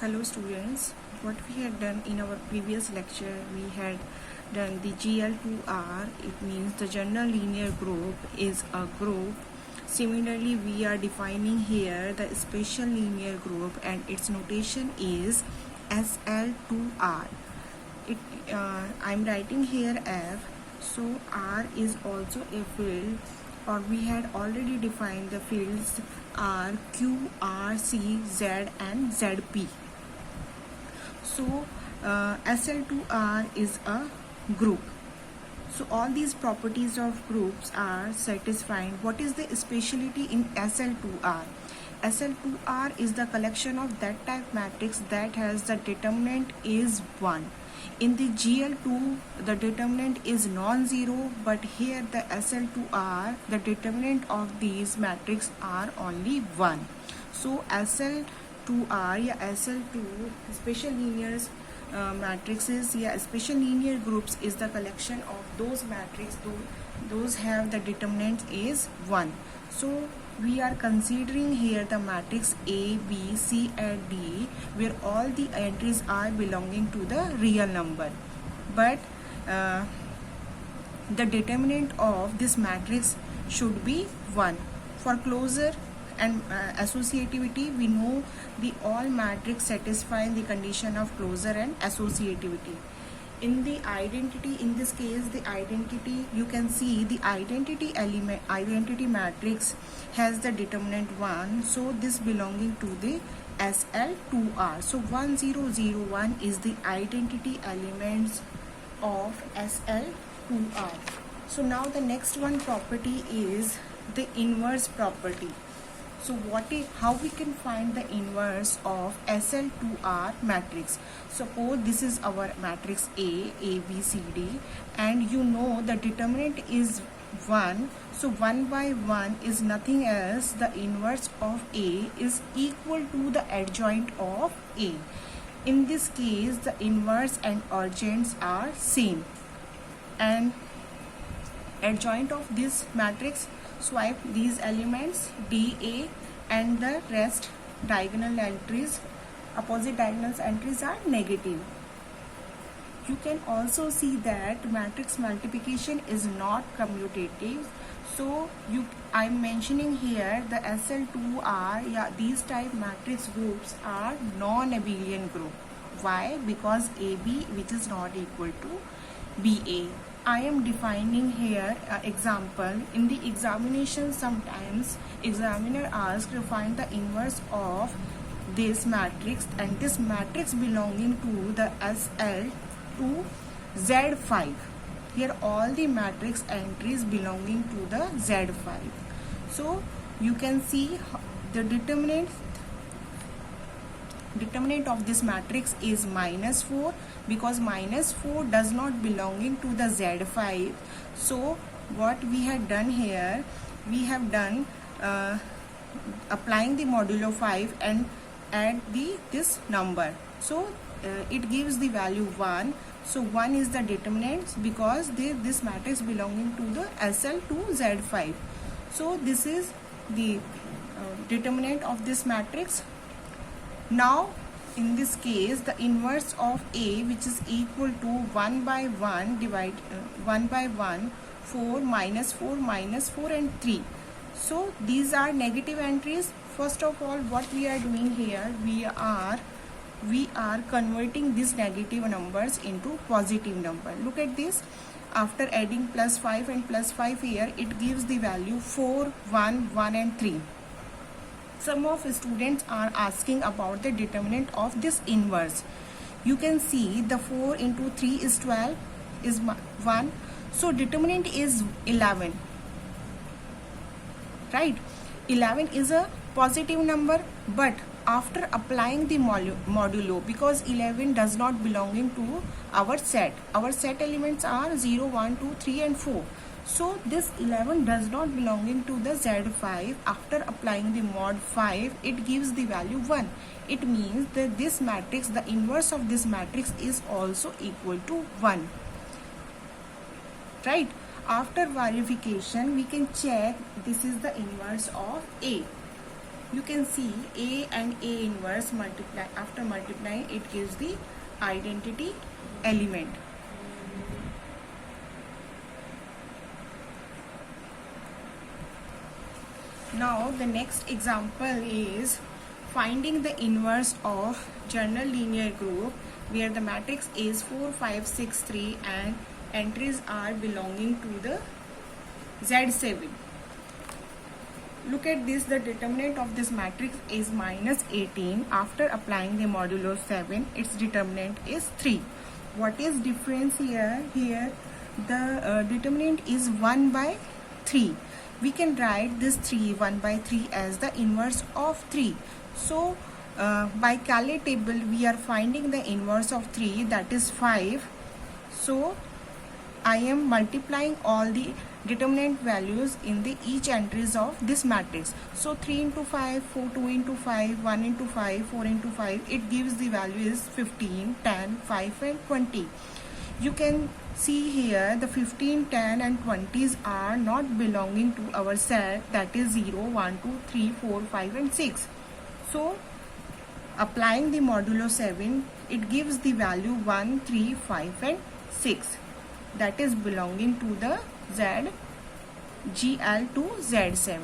Hello students, what we had done in our previous lecture, we had done the GL2R. It means the general linear group is a group. Similarly, we are defining here the special linear group and its notation is SL2R. I'm writing here F, so R is also a field, or we had already defined the fields R, Q, R, C, Z and ZP. So SL2R is a group. So all these properties of groups are satisfied. What is the speciality in SL2R? SL2R is the collection of that type matrix that has the determinant is 1. In the GL2, the determinant is non-zero, but here the SL2R, the determinant of these matrix are only 1. So SL2R या SL2 special linear matrices या special linear groups is the collection of those matrices those have the determinant is 1. So we are considering here the matrix A, B, C and D where all the entries are belonging to the real number, but the determinant of this matrix should be 1. For closure and associativity, we know the all matrix satisfying the condition of closure and associativity. In the identity, in this case the identity, you can see the identity element, identity matrix has the determinant 1, so this belonging to the SL2R. So 1001 is the identity elements of SL2R. So now the next one property is the inverse property. So how we can find the inverse of SL2R matrix? Suppose this is our matrix A, B, C, D, and you know the determinant is 1. So 1 by 1 is nothing else. The inverse of A is equal to the adjoint of A. In this case, the inverse and adjoints are same. And adjoint of this matrix, swipe these elements DA and the rest diagonal entries, opposite diagonal entries are negative. You can also see that matrix multiplication is not commutative. So I'm mentioning here the SL2R, yeah, these type matrix groups are non-abelian group. Why? Because AB which is not equal to BA. I am defining here example. In the examination, sometimes examiner asks to find the inverse of this matrix, and this matrix belonging to the SL to Z5. Here all the matrix entries belonging to the Z5. So you can see the determinant of this matrix is -4, because -4 does not belonging to the Z5. So what we had done here, we have done applying the modulo 5 and add this number. So it gives the value 1. So 1 is the determinant because this matrix belonging to the SL to Z5. So this is the determinant of this matrix. Now in this case, the inverse of A, which is equal to 1 by 1 divide 1 by 1, 4 minus 4 minus 4 and 3. So these are negative entries. First of all, what we are doing here, we are converting these negative numbers into positive number. Look at this. After adding +5 and +5 here, it gives the value 4, 1, 1 and 3. Some of students are asking about the determinant of this inverse. You can see the 4 into 3 is 12 is 1. So determinant is 11. Right? 11 is a positive number, but after applying the modulo, because 11 does not belonging to our set elements are 0, 1, 2, 3 and 4. So this 11 does not belonging to the Z5. After applying the mod 5, it gives the value 1. It means that this matrix, the inverse of this matrix is also equal to 1. Right? After verification, we can check this is the inverse of A. you can see A and A inverse multiply, after multiplying it gives the identity element. Now the next example is finding the inverse of general linear group where the matrix is 4, 5, 6, 3 and entries are belonging to the Z7. Look at this, the determinant of this matrix is minus 18. After applying the modulo 7, its determinant is 3. What is difference here? Here the determinant is 1 by 3. We can write this 1 by 3 as the inverse of 3. So by Cayley table we are finding the inverse of 3, that is 5. So I am multiplying all the determinant values in the each entries of this matrix. So 3 into 5, 4, 2 into 5, 1 into 5, 4 into 5, it gives the value is 15, 10, 5 and 20. You can see here the 15, 10 and 20s are not belonging to our set, that is 0, 1, 2, 3, 4, 5 and 6. So applying the modulo 7, it gives the value 1, 3, 5 and 6, that is belonging to the Z GL to Z7.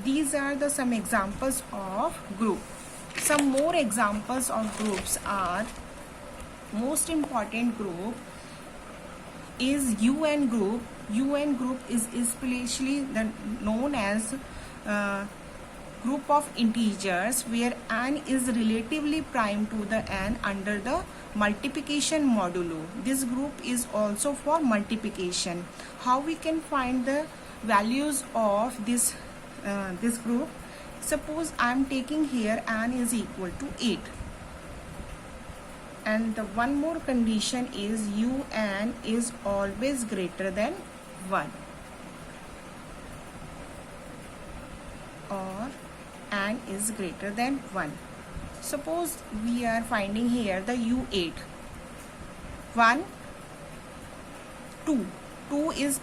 These are the some examples of group. Some more examples of groups are, most important group is UN group. UN group is especially known as group of integers where n is relatively prime to the n under the multiplication modulo. This group is also for multiplication. How we can find the values of this group? Suppose I am taking here n is equal to 8. And the one more condition is UN is always greater than 1 or n is greater than 1. Suppose we are finding here the U8. 1, 2. 2 is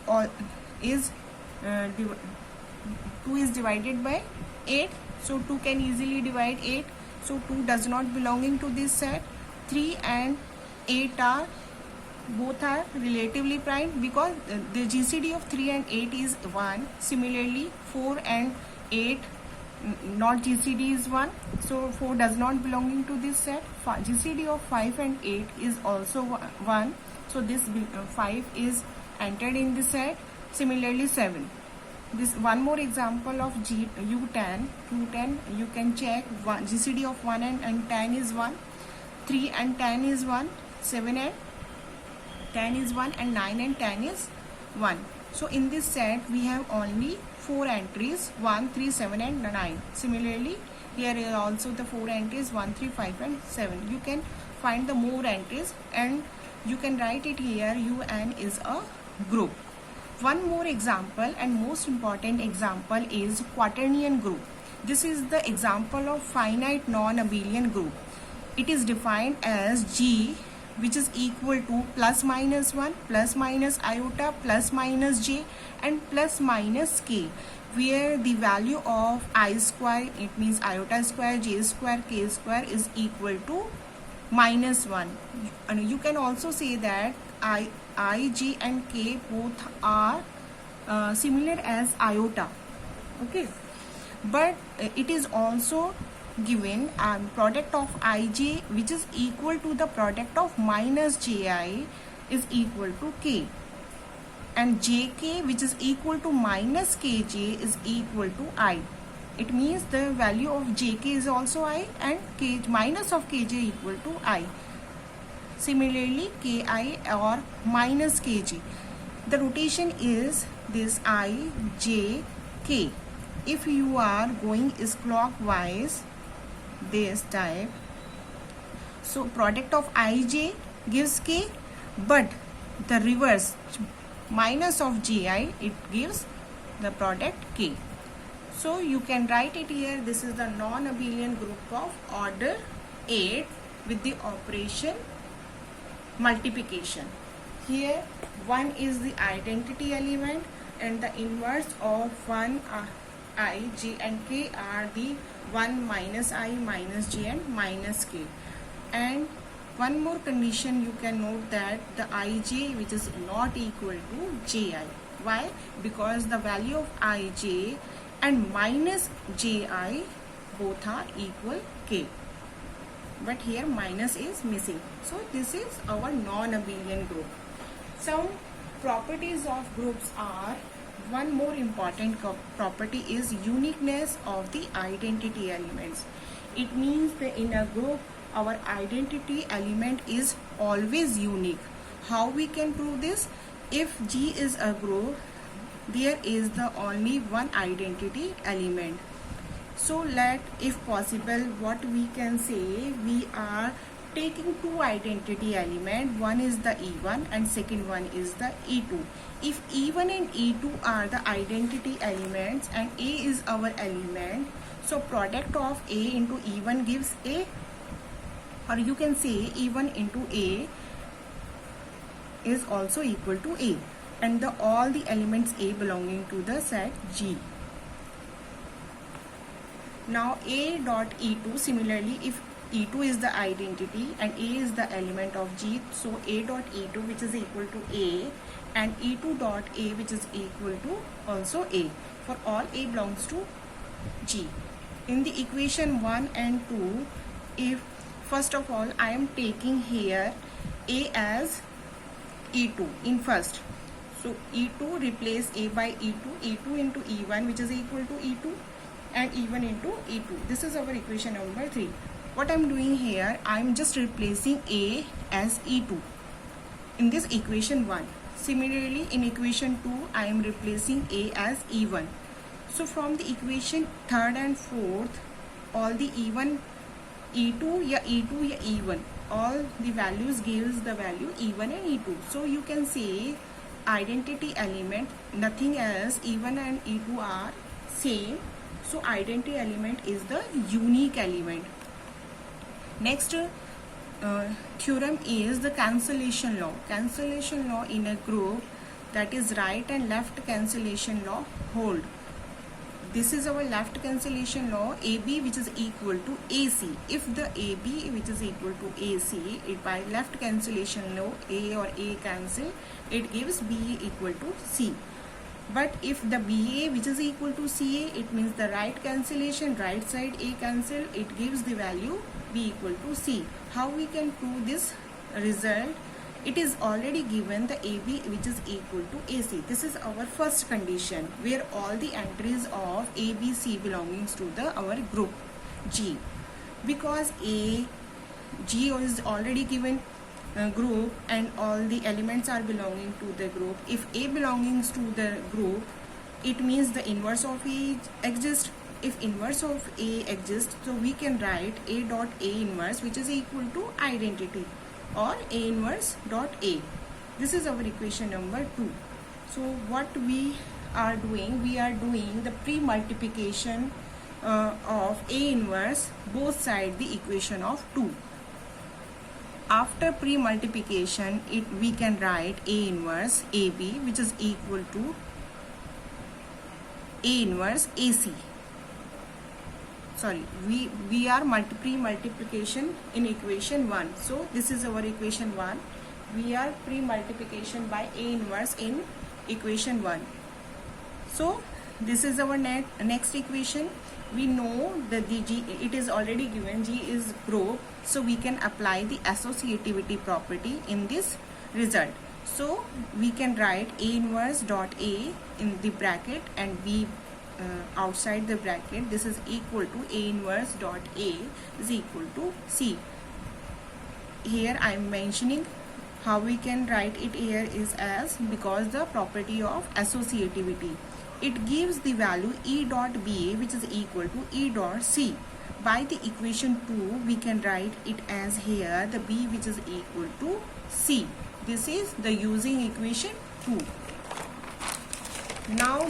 2 is divided by 8. So 2 can easily divide 8. So 2 does not belonging to this set. 3 and 8 are both are relatively prime because the GCD of 3 and 8 is 1. Similarly 4 and 8 not GCD is 1. So 4 does not belonging to this set. GCD of 5 and 8 is also 1. So this 5 is entered in the set. Similarly 7. This one more example of U10. U10 you can check GCD of 1 and 10 is 1. 3 and 10 is 1, 7 and 10 is 1 and 9 and 10 is 1. So in this set we have only 4 entries 1, 3, 7 and 9. Similarly here is also the 4 entries 1, 3, 5 and 7. You can find the more entries and you can write it here UN is a group. One more example and most important example is quaternion group. This is the example of finite non-abelian group. It is defined as G which is equal to plus minus 1, plus minus iota, plus minus j and plus minus k, where the value of I square, it means iota square, j square, k square is equal to minus 1. And you can also say that I, j and k both are similar as iota. Okay, but it is also given product of ij which is equal to the product of minus ji is equal to k, and jk which is equal to minus kj is equal to I. It means the value of jk is also I and k minus of kj equal to I. Similarly ki or minus kj, the rotation is this I, j, k. If you are going is clockwise this type, so product of ij gives k, but the reverse minus of gi it gives the product k. So you can write it here. This is the non-abelian group of order 8 with the operation multiplication. Here 1 is the identity element and the inverse of 1 I, j and k are the 1 minus I minus j and minus k. And one more condition you can note that the ij which is not equal to ji. Why? Because the value of ij and minus ji both are equal k. But here minus is missing. So this is our non-abelian group. Some properties of groups are, one more important property is uniqueness of the identity elements. It means that in a group our identity element is always unique. How we can prove this? If G is a group, there is the only one identity element. So let, if possible, what we can say, we are taking two identity element. One is the E1 and second one is the E2. If E1 and E2 are the identity elements and A is our element, so product of A into E1 gives A, or you can say E1 into A is also equal to A, and all the elements A belonging to the set G. Now A dot E2, similarly, if E2 is the identity and A is the element of G, so A dot E2 which is equal to A and E2 dot A which is equal to also A, for all A belongs to G. In the equation 1 and 2, if first of all I am taking here A as E2 in first, so E2 replace A by E2, E2 into E1 which is equal to E2 and E1 into E2. This is our equation number 3. What I am doing here, I am just replacing A as E2 in this equation 1. Similarly, in equation 2, I am replacing A as E1. So from the equation 3rd and 4th, all the E1, E2 ya E1, all the values gives the value E1 and E2. So you can say identity element, nothing else, E1 and E2 are same. So identity element is the unique element. Next theorem is the cancellation law. Cancellation law in a group, that is right and left cancellation law hold. This is our left cancellation law, AB which is equal to AC. If the AB which is equal to AC, it by left cancellation law, A or A cancel, it gives BA equal to C. But if the BA which is equal to CA, it means the right cancellation, right side A cancel, it gives the value B equal to C. How we can prove this result? It is already given the AB which is equal to AC. This is our first condition where all the entries of A, B, C belongs to our group G. Because G is already given group and all the elements are belonging to the group. If A belongs to the group, it means the inverse of A exists. If inverse of A exists, so we can write A dot A inverse which is equal to identity, or A inverse dot A. This is our equation number 2. So what we are doing, we are doing the pre-multiplication of A inverse both sides the equation of 2. After pre-multiplication, we can write A inverse AB which is equal to A inverse AC. Sorry, we are pre-multiplication in equation 1. So this is our equation 1. We are pre-multiplication by A inverse in equation 1. So this is our next equation. We know that the G, it is already given, G is group, so we can apply the associativity property in this result. So we can write A inverse dot A in the bracket and B outside the bracket. This is equal to A inverse dot A is equal to C. Here I am mentioning how we can write it here is as, because the property of associativity. It gives the value E dot BA which is equal to E dot C. By the equation 2, we can write it as here the B which is equal to C. This is the using equation 2. Now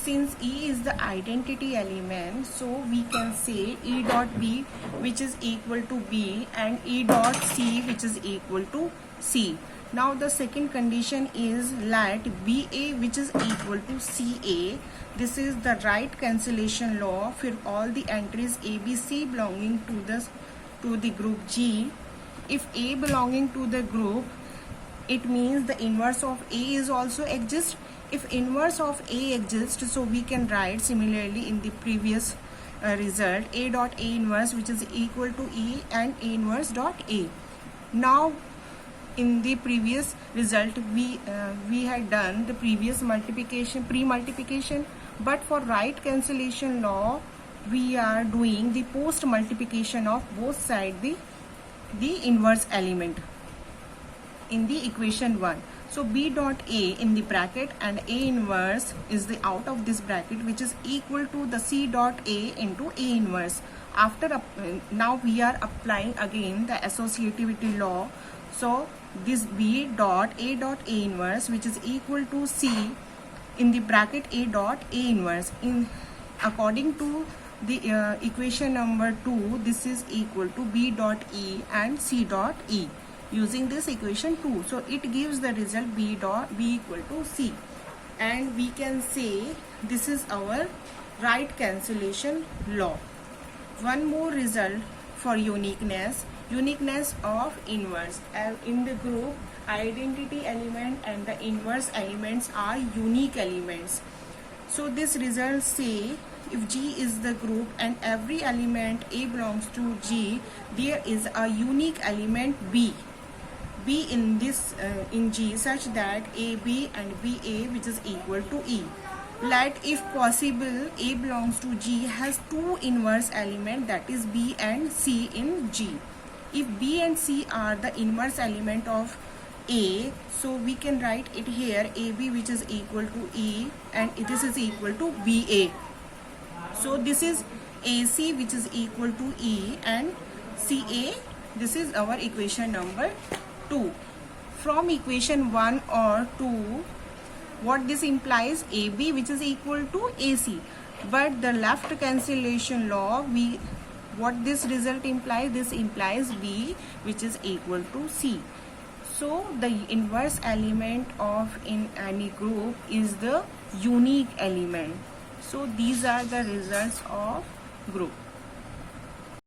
since E is the identity element, so we can say E dot B which is equal to B and E dot C which is equal to C. Now the second condition is let BA which is equal to CA. This is the right cancellation law for all the entries ABC belonging to the group G. If A belonging to the group, it means the inverse of A is also exists. If inverse of A exists, so we can write similarly in the previous result A dot A inverse which is equal to E and A inverse dot A. Now in the previous result we had done the previous multiplication, pre-multiplication, but for right cancellation law we are doing the post multiplication of both sides the inverse element in the equation 1. So B dot A in the bracket and A inverse is the out of this bracket which is equal to the C dot A into A inverse. After now we are applying again the associativity law. So this B dot A inverse which is equal to C in the bracket A dot A inverse, in according to the equation number 2, this is equal to B dot E and C dot E using this equation 2. So it gives the result B equal to C, and we can say this is our right cancellation law. One more result for uniqueness of inverse. In the group, identity element and the inverse elements are unique elements. So this result say if G is the group and every element A belongs to G, there is a unique element B in this in G such that AB and BA which is equal to E. Let if possible A belongs to G has two inverse element, that is B and C in G. If B and C are the inverse element of A, so we can write it here AB which is equal to E and this is equal to BA. So this is AC which is equal to E and CA. This is our equation number 2. From equation 1 or 2, what this implies? AB which is equal to AC. But the left cancellation law, what this result implies? This implies B which is equal to C. So the inverse element of in any group is the unique element. So these are the results of group.